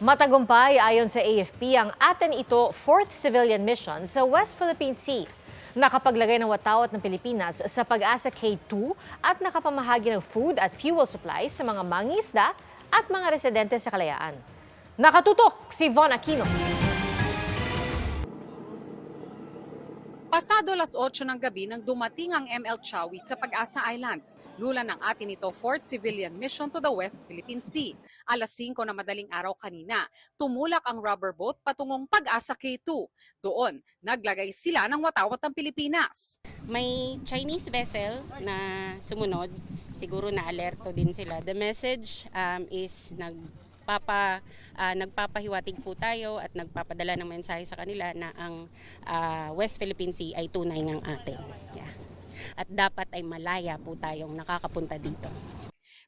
Matagumpay ayon sa AFP ang Aten Ito 4th Civilian Mission sa West Philippine Sea. Nakapaglagay ng watawat ng Pilipinas sa Pag-asa K2 at nakapamahagi ng food at fuel supplies sa mga mangingisda at mga residente sa Kalayaan. Nakatutok si Von Aquino. Pasado alas 8 ng gabi nang dumating ang ML Chawi sa Pag-asa Island. Lula ng Aten Ito 4th Civilian Mission to the West Philippine Sea. Alas 5 na madaling araw kanina, tumulak ang rubber boat patungong Pag-asa K2. Doon, naglagay sila ng watawat ng Pilipinas. May Chinese vessel na sumunod, siguro na alerto din sila. The message is nagpapahiwatig po tayo at nagpapadala ng mensahe sa kanila na ang West Philippine Sea ay tunay ngang atin. Yeah. At dapat ay malaya po tayong nakakapunta dito.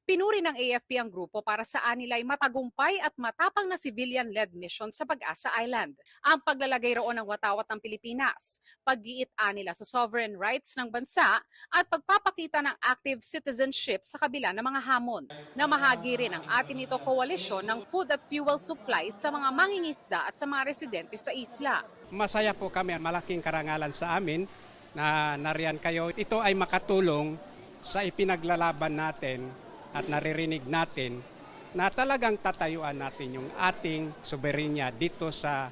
Pinuri ng AFP ang grupo para saan nila ay matagumpay at matapang na civilian-led mission sa Pag-asa Island. Ang paglalagay roon ng watawat ng Pilipinas, pag-iit-an nila sa sovereign rights ng bansa at pagpapakita ng active citizenship sa kabila ng mga hamon. Namahagi rin ang Aten Ito koalisyon ng food at fuel supplies sa mga mangingisda at sa mga residente sa isla. Masaya po kami, malaking karangalan sa amin na nariyan kayo. Ito ay makatulong sa ipinaglalaban natin at naririnig natin na talagang tatayuan natin yung ating soberenya dito sa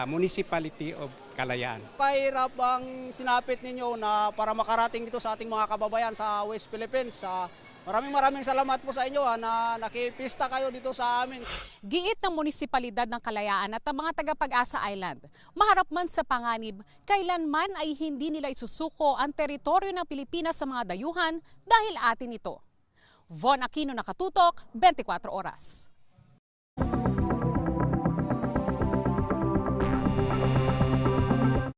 Municipality of Kalayaan. Pahirap ang sinapit ninyo na para makarating dito sa ating mga kababayan sa West Philippines. Maraming salamat po sa inyo na nakipista kayo dito sa amin. Giit ng munisipalidad ng Kalayaan at ang mga taga-Pag-asa Island, maharap man sa panganib, kailanman ay hindi nila isusuko ang teritoryo ng Pilipinas sa mga dayuhan dahil Aten Ito. Von Aquino, Nakatutok, 24 Oras.